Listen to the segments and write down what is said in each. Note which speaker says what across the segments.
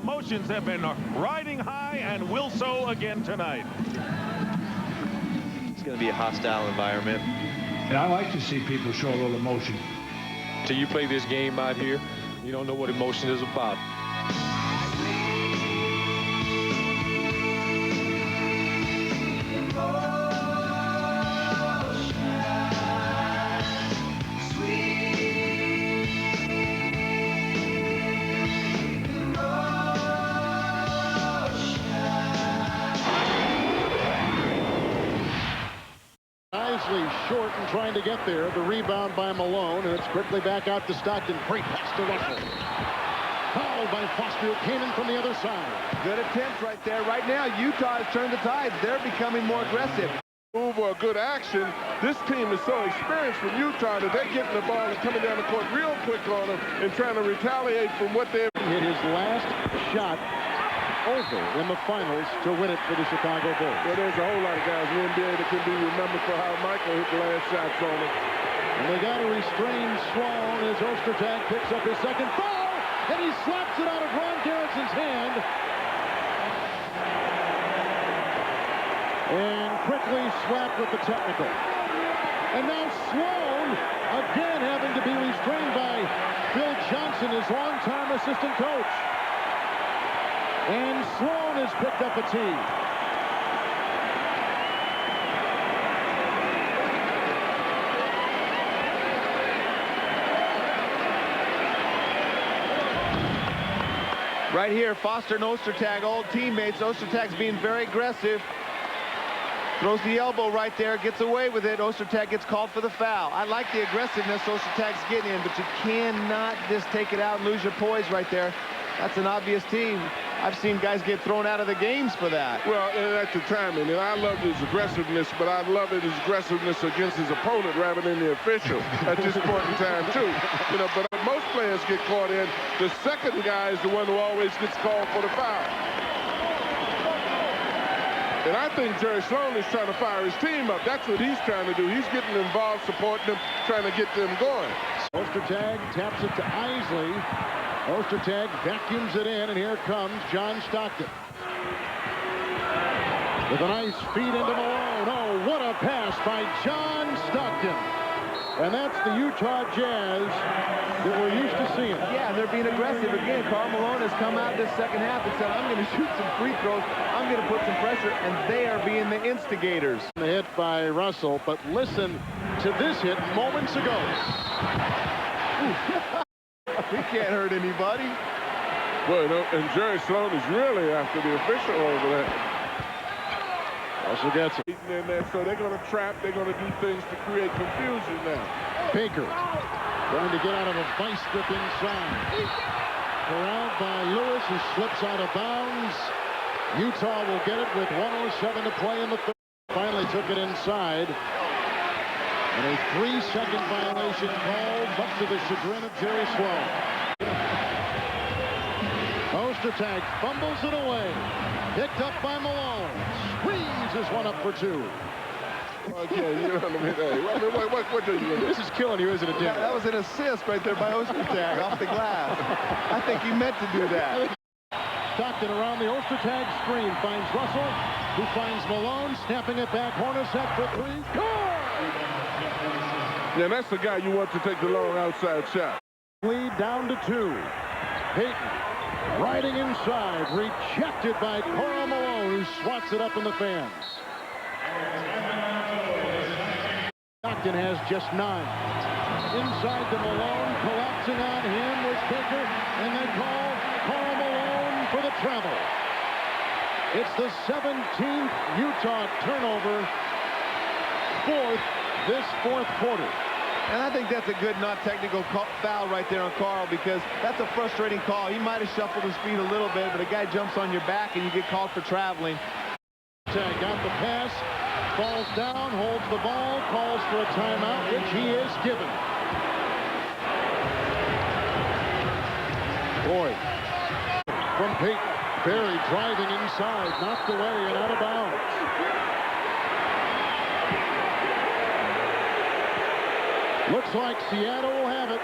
Speaker 1: emotions have been riding high and will so again tonight.
Speaker 2: It's going to be a hostile environment.
Speaker 3: And I like to see people show a little emotion.
Speaker 4: Till you play this game out here, you don't know what emotion is about.
Speaker 5: Short and trying to get there. The rebound by Malone, and it's quickly back out to Stockton. Great pass to Russell. Fouled by Foster, came in from the other side.
Speaker 6: Good attempt right there. Right now, Utah has turned the tide. They're becoming more aggressive.
Speaker 7: Move or good action. This team is so experienced from Utah that they're getting the ball and coming down the court real quick on them and trying to retaliate from what they've
Speaker 5: hit his last shot over in the finals to win it for the Chicago Bulls.
Speaker 7: Well, there's a whole lot of guys in the NBA that can be remembered for how Michael hit the last shots on him.
Speaker 5: And they got to restrain Sloan as Ostertag picks up his second foul, and he slaps it out of Ron Garrison's hand. And quickly swapped with the technical. And now Sloan again having to be restrained by Phil Johnson, his longtime assistant coach. And Sloan has picked up a tee.
Speaker 6: Right here, Foster and Ostertag, old teammates. Ostertag's being very aggressive. Throws the elbow right there, gets away with it. Ostertag gets called for the foul. I like the aggressiveness Ostertag's getting in, but you cannot just take it out and lose your poise right there. That's an obvious team. I've seen guys get thrown out of the games for that.
Speaker 7: Well, and that's the timing. And I love his aggressiveness, but I love his aggressiveness against his opponent rather than the official at this point in time, too. You know, but most players get caught in. The second guy is the one who always gets called for the foul. And I think Jerry Sloan is trying to fire his team up. That's what he's trying to do. He's getting involved, supporting them, trying to get them going.
Speaker 5: Ostertag taps it to Isley. Ostertag vacuums it in, and here comes John Stockton. With a nice feed into Malone. Oh, what a pass by John Stockton. And that's the Utah Jazz that we're used to seeing.
Speaker 6: Yeah, they're being aggressive again. Karl Malone has come out this second half and said, I'm going to shoot some free throws. I'm going to put some pressure, and they are being the instigators.
Speaker 5: The hit by Russell, but listen to this hit moments ago.
Speaker 6: He can't hurt anybody.
Speaker 7: Well, and Jerry Sloan is really after the official over there.
Speaker 5: Also gets it.
Speaker 7: In there, so they're going to trap. They're going to do things to create confusion now.
Speaker 5: Baker trying to get out of a vice grip inside. Corralled by Lewis, who slips out of bounds. Utah will get it with 1:07 to play in the third. Finally took it inside. And a 3-second violation called, much to the chagrin of Jerry Sloan. Ostertag fumbles it away. Picked up by Malone. Squeezes one up for two.
Speaker 7: Okay, you know what I mean? Hey, what do you do?
Speaker 5: This is killing you, isn't it, Dick?
Speaker 6: Yeah, that was an assist right there by Ostertag off the glass. I think he meant to do that.
Speaker 5: Stockton around the Ostertag screen finds Russell, who finds Malone, snapping it back. Hornacek for three. Score!
Speaker 7: Yeah, that's the guy you want to take the long outside shot.
Speaker 5: Lead down to 2. Payton riding inside, rejected by Karl Malone, who swats it up in the fans. Stockton has just 9. Inside to Malone, collapsing on him was Baker, and they call Karl Malone for the travel. It's the 17th Utah turnover, 4th this fourth quarter.
Speaker 6: And I think that's a good not technical foul right there on Karl, because that's a frustrating call. He might have shuffled his feet a little bit, but a guy jumps on your back and you get called for traveling.
Speaker 5: Got the pass, falls down, holds the ball, calls for a timeout, which he is given. Boyd from Payton. Barry driving inside, knocked away and out of bounds. Looks like Seattle will have it.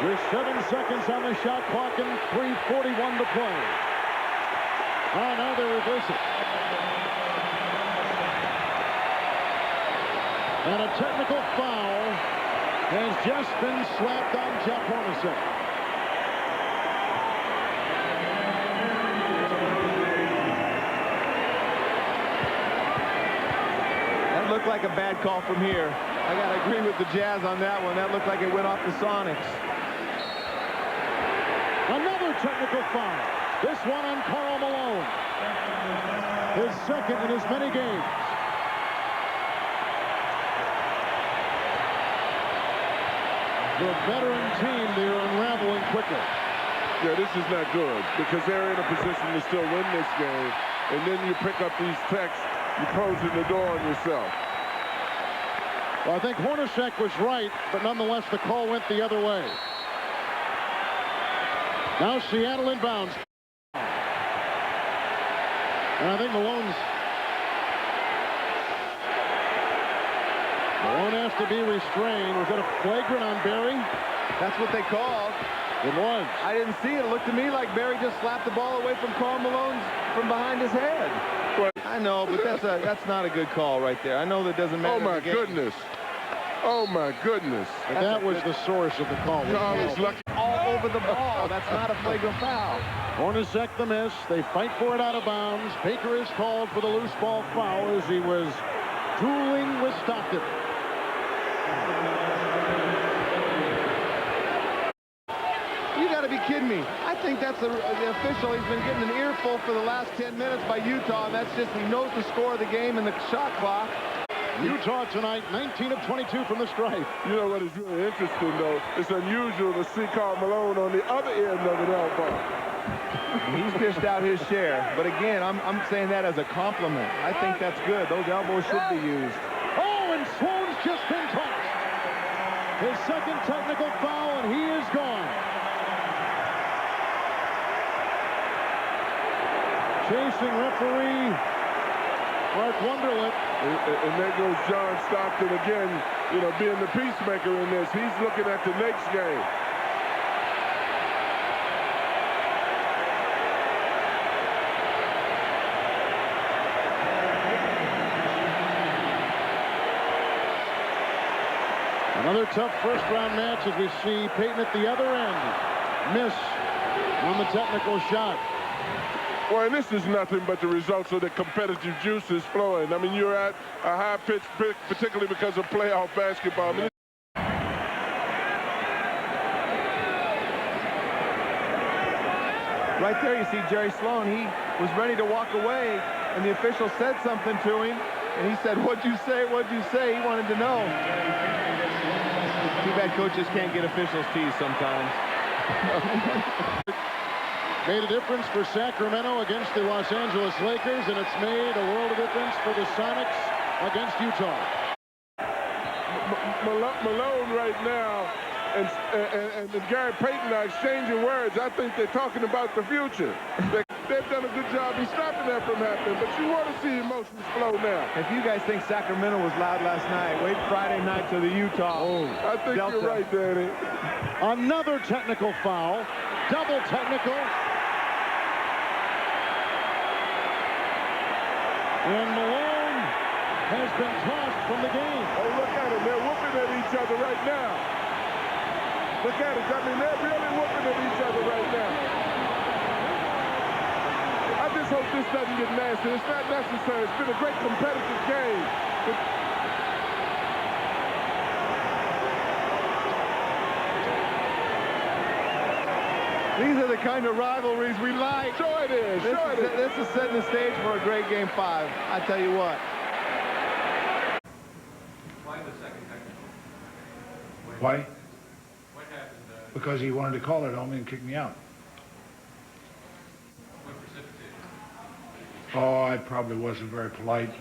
Speaker 5: There's 7 seconds on the shot clock and 3:41 to play. Oh, now they reverse it. And a technical foul has just been slapped on Jeff Hornacek.
Speaker 6: That looked like a bad call from here. I got to agree with the Jazz on that one. That looked like it went off the Sonics.
Speaker 5: Another technical foul. This one on Karl Malone. His second in as many games. The veteran team, they're unraveling quickly.
Speaker 7: Yeah, this is not good because they're in a position to still win this game. And then you pick up these techs, you're closing the door on yourself.
Speaker 5: Well, I think Hornacek was right, but nonetheless, the call went the other way. Now Seattle inbounds. And I think Malone has to be restrained. Was that a flagrant on Barry?
Speaker 6: That's what they called.
Speaker 5: It was.
Speaker 6: I didn't see it. It looked to me like Barry just slapped the ball away from Karl Malone's from behind his head. I know, but that's not a good call right there. I know that doesn't matter.
Speaker 7: Oh, my goodness. Oh, my goodness.
Speaker 5: But that was the source of the call.
Speaker 7: Karl is lucky.
Speaker 6: All over the ball. That's not a flagrant foul.
Speaker 5: Hornacek the miss. They fight for it out of bounds. Baker is called for the loose ball foul as he was dueling with Stockton.
Speaker 6: You got to be kidding me. I think that's the official. He's been getting an earful for the last 10 minutes by Utah, and that's just he knows the score of the game and the shot clock.
Speaker 5: Utah tonight, 19 of 22 from the stripe.
Speaker 7: You know what is really interesting, though? It's unusual to see Karl Malone on the other end of an elbow.
Speaker 6: He's dished out his share. But again, I'm saying that as a compliment. I think that's good. Those elbows should be used.
Speaker 5: Oh, and Sloan's just been tossed. His second technical foul, and he is gone. Chasing referee Mark Wonderlich.
Speaker 7: And there goes John Stockton again, you know, being the peacemaker in this. He's looking at the next game.
Speaker 5: Another tough first-round match as we see Payton at the other end. Miss on the technical shot.
Speaker 7: Well, and this is nothing but the results of the competitive juices flowing. I mean, you're at a high pitch, particularly because of playoff basketball. I mean,
Speaker 6: right there, you see Jerry Sloan. He was ready to walk away, and the official said something to him, and he said, "What'd you say? What'd you say?" He wanted to know. Too bad coaches can't get officials teased sometimes.
Speaker 5: Made a difference for Sacramento against the Los Angeles Lakers, and it's made a world of difference for the Sonics against Utah.
Speaker 7: Malone right now and Gary Payton are exchanging words. I think they're talking about the future. They've done a good job in stopping that from happening, but you want to see emotions flow now.
Speaker 6: If you guys think Sacramento was loud last night, wait Friday night to the Utah.
Speaker 7: I think
Speaker 6: Delta.
Speaker 7: you're right, Danny.
Speaker 5: Another technical foul. Double technical. And Malone has been tossed from the game.
Speaker 7: Oh, look at them. They're whooping at each other right now. Look at it. I mean, they're really whooping at each other right now. I just hope this doesn't get nasty. It's not necessary. It's been a great competitive game.
Speaker 6: These are the kind of rivalries we like.
Speaker 7: Sure it is.
Speaker 6: This is setting the stage for a great Game 5. I tell you what.
Speaker 8: Why the second technical?
Speaker 3: Why?
Speaker 8: What happened?
Speaker 3: Because he wanted to call it on me and kick me out.
Speaker 8: What precipitated?
Speaker 3: Oh, I probably wasn't very polite.